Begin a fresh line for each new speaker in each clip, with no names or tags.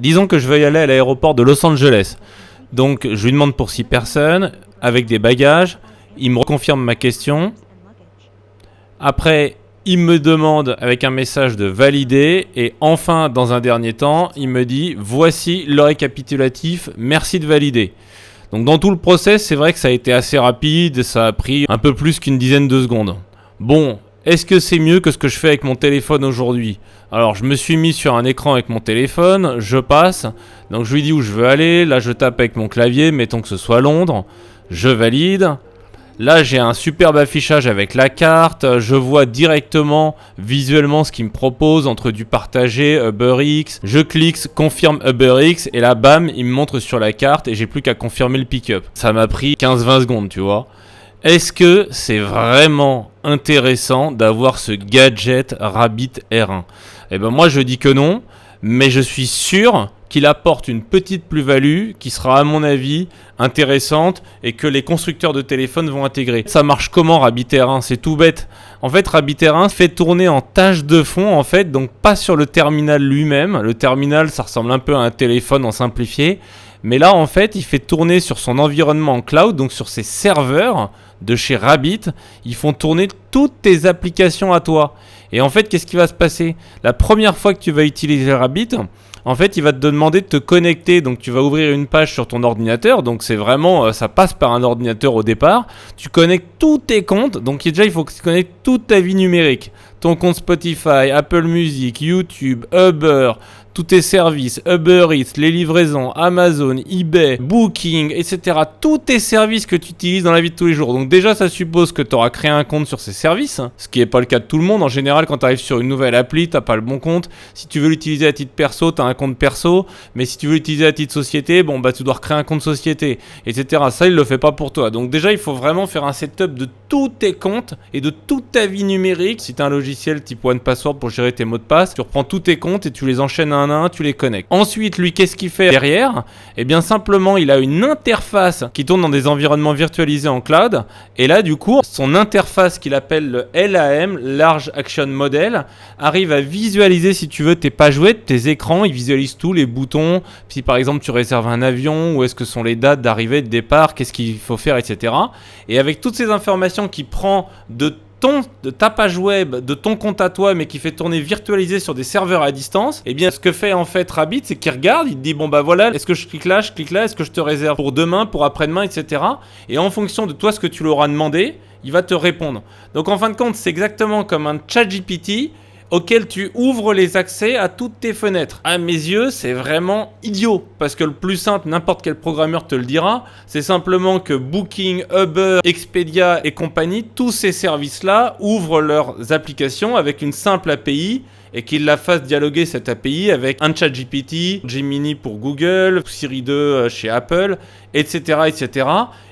Disons que je veux y aller à l'aéroport de Los Angeles. Donc je lui demande pour 6 personnes, avec des bagages. Il me confirme ma question. Après, il me demande avec un message de valider. Et enfin, dans un dernier temps, il me dit « Voici le récapitulatif, merci de valider ». Donc dans tout le process, c'est vrai que ça a été assez rapide. Ça a pris un peu plus qu'une dizaine de secondes. Bon, est-ce que c'est mieux que ce que je fais avec mon téléphone aujourd'hui ? Alors je me suis mis sur un écran avec mon téléphone, je passe, donc je lui dis où je veux aller, là je tape avec mon clavier, mettons que ce soit Londres, je valide. Là j'ai un superbe affichage avec la carte, je vois directement visuellement ce qu'il me propose entre du partagé, UberX, je clique, confirme UberX et là bam, il me montre sur la carte et j'ai plus qu'à confirmer le pick-up. Ça m'a pris 15-20 secondes, tu vois. Est-ce que c'est vraiment intéressant d'avoir ce gadget Rabbit R1 ? Eh ben moi je dis que non, mais je suis sûr qu'il apporte une petite plus-value qui sera à mon avis intéressante et que les constructeurs de téléphones vont intégrer. Ça marche comment Rabbit R1 ? C'est tout bête. En fait Rabbit R1 fait tourner en tâche de fond en fait, donc pas sur le terminal lui-même. Le terminal ça ressemble un peu à un téléphone en simplifié. Mais là, en fait, il fait tourner sur son environnement en cloud, donc sur ses serveurs de chez Rabbit. Ils font tourner toutes tes applications à toi. Et en fait, qu'est-ce qui va se passer ? La première fois que tu vas utiliser Rabbit, en fait, il va te demander de te connecter. Donc, tu vas ouvrir une page sur ton ordinateur. Donc, c'est vraiment, ça passe par un ordinateur au départ. Tu connectes tous tes comptes. Donc, déjà, il faut que tu connectes toute ta vie numérique. Ton compte Spotify, Apple Music, YouTube, Uber, tous tes services, Uber Eats, les livraisons, Amazon, eBay, Booking, etc. Tous tes services que tu utilises dans la vie de tous les jours. Donc déjà, ça suppose que tu auras créé un compte sur ces services, ce qui n'est pas le cas de tout le monde. En général, quand tu arrives sur une nouvelle appli, tu n'as pas le bon compte. Si tu veux l'utiliser à titre perso, tu as un compte perso. Mais si tu veux l'utiliser à titre société, bon, bah, tu dois recréer un compte société, etc. Ça, il ne le fait pas pour toi. Donc déjà, il faut vraiment faire un setup de tous tes comptes et de toute ta vie numérique. Si tu as un logiciel type OnePassword pour gérer tes mots de passe, tu reprends tous tes comptes et tu les enchaînes un à un, tu les connectes. Ensuite, lui, qu'est-ce qu'il fait derrière ? Eh bien, simplement, il a une interface qui tourne dans des environnements virtualisés en cloud. Et là, du coup, son interface qu'il appelle le LAM, Large Action Model, arrive à visualiser, si tu veux, tes pages web, tes écrans. Il visualise tous les boutons. Si, par exemple, tu réserves un avion, où est-ce que sont les dates d'arrivée, de départ, qu'est-ce qu'il faut faire, etc. Et avec toutes ces informations qu'il prend de ta page web, de ton compte à toi, mais qui fait tourner virtualisé sur des serveurs à distance, et bien ce que fait en fait Rabbit, c'est qu'il regarde, il te dit bon bah voilà, est-ce que je clique là, est-ce que je te réserve pour demain, pour après-demain, etc. Et en fonction de toi ce que tu leur as demandé, il va te répondre. Donc en fin de compte, c'est exactement comme un ChatGPT auquel tu ouvres les accès à toutes tes fenêtres. À mes yeux, c'est vraiment idiot. Parce que le plus simple, n'importe quel programmeur te le dira, c'est simplement que Booking, Uber, Expedia et compagnie, tous ces services-là ouvrent leurs applications avec une simple API et qu'ils la fassent dialoguer cette API avec un ChatGPT, Gemini pour Google, Siri 2 chez Apple, etc., etc.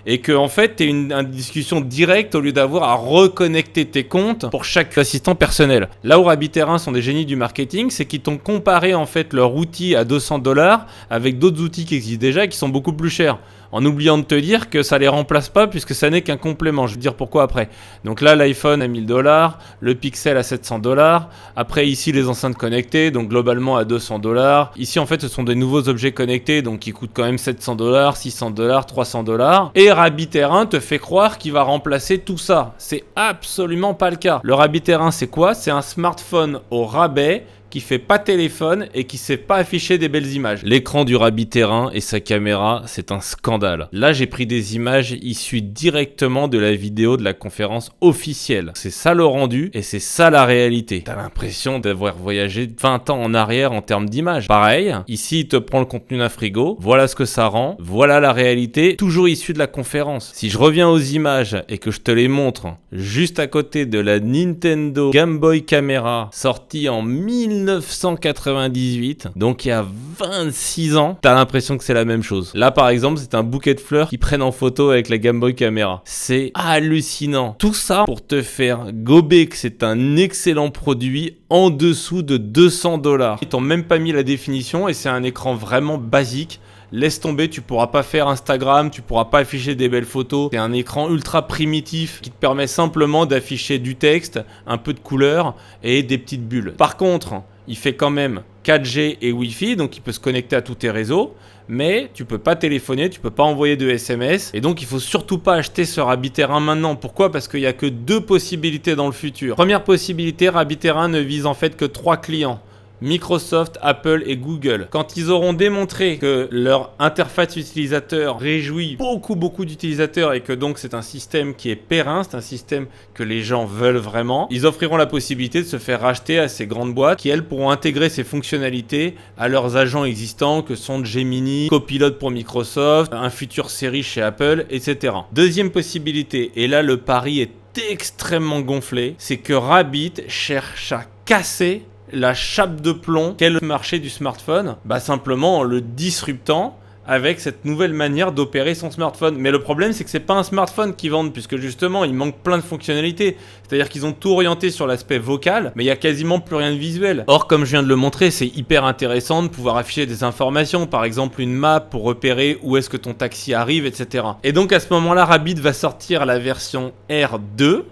Et que en fait, tu aies une discussion directe au lieu d'avoir à reconnecter tes comptes pour chaque assistant personnel. Là où Rabbit R1 sont des génies du marketing, c'est qu'ils t'ont comparé en fait leur outil à $200 avec d'autres outils qui existent déjà et qui sont beaucoup plus chers. En oubliant de te dire que ça les remplace pas puisque ça n'est qu'un complément. Je vais te dire pourquoi après. Donc là, l'iPhone à $1000, le Pixel à $700. Après ici, les enceintes connectées, donc globalement à $200. Ici, en fait, ce sont des nouveaux objets connectés, donc qui coûtent quand même $700, $600, $300. Et Rabbit R1 te fait croire qu'il va remplacer tout ça. C'est absolument pas le cas. Le Rabbit R1, c'est quoi ? C'est un smartphone au rabais qui fait pas téléphone et qui sait pas afficher des belles images. L'écran du Rabbit R1 et sa caméra, c'est un scandale. Là, j'ai pris des images issues directement de la vidéo de la conférence officielle. C'est ça le rendu et c'est ça la réalité. T'as l'impression d'avoir voyagé 20 ans en arrière en termes d'images. Pareil, ici, il te prend le contenu d'un frigo. Voilà ce que ça rend. Voilà la réalité, toujours issue de la conférence. Si je reviens aux images et que je te les montre juste à côté de la Nintendo Game Boy Camera sortie en 1998, donc il y a 26 ans, t'as l'impression que c'est la même chose. Là par exemple, c'est un bouquet de fleurs qu'ils prennent en photo avec la Game Boy Camera. C'est hallucinant. Tout ça pour te faire gober que c'est un excellent produit en dessous de $200. Ils t'ont même pas mis la définition et c'est un écran vraiment basique. Laisse tomber, tu pourras pas faire Instagram, tu pourras pas afficher des belles photos. C'est un écran ultra primitif qui te permet simplement d'afficher du texte, un peu de couleur et des petites bulles. Par contre, il fait quand même 4G et Wi-Fi, donc il peut se connecter à tous tes réseaux. Mais tu peux pas téléphoner, tu peux pas envoyer de SMS. Et donc il faut surtout pas acheter ce Rabbit Air 1 maintenant. Pourquoi? Parce qu'il y a que 2 possibilités dans le futur. Première possibilité, Rabbit Air 1 ne vise en fait que 3 clients. Microsoft, Apple et Google. Quand ils auront démontré que leur interface utilisateur réjouit beaucoup d'utilisateurs et que donc c'est un système qui est périn, c'est un système que les gens veulent vraiment, ils offriront la possibilité de se faire racheter à ces grandes boîtes qui elles pourront intégrer ces fonctionnalités à leurs agents existants que sont Gemini, Copilot pour Microsoft, un futur Siri chez Apple, etc. Deuxième possibilité, et là le pari est extrêmement gonflé, c'est que Rabbit cherche à casser la chape de plomb qu'est le marché du smartphone, simplement en le disruptant avec cette nouvelle manière d'opérer son smartphone. Mais le problème, c'est que c'est pas un smartphone qu'ils vendent, puisque justement, il manque plein de fonctionnalités. C'est-à-dire qu'ils ont tout orienté sur l'aspect vocal, mais il y a quasiment plus rien de visuel. Or, comme je viens de le montrer, c'est hyper intéressant de pouvoir afficher des informations, par exemple une map pour repérer où est-ce que ton taxi arrive, etc. Et donc à ce moment-là, Rabbit va sortir la version R2.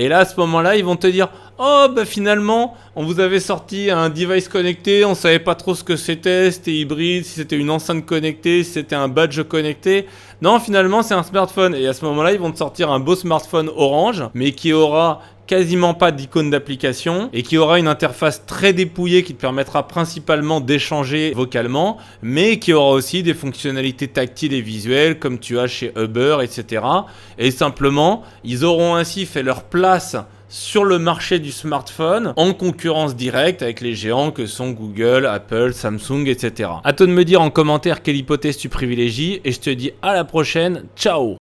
Et là, à ce moment-là, ils vont te dire « Oh, finalement, on vous avait sorti un device connecté, on savait pas trop ce que c'était hybride, si c'était une enceinte connectée, si c'était un badge connecté. Non, finalement, c'est un smartphone. » Et à ce moment-là, ils vont te sortir un beau smartphone orange, mais qui aura quasiment pas d'icône d'application et qui aura une interface très dépouillée qui te permettra principalement d'échanger vocalement, mais qui aura aussi des fonctionnalités tactiles et visuelles comme tu as chez Uber, etc. Et simplement, ils auront ainsi fait leur place sur le marché du smartphone en concurrence directe avec les géants que sont Google, Apple, Samsung, etc. À toi de me dire en commentaire quelle hypothèse tu privilégies et je te dis à la prochaine, ciao!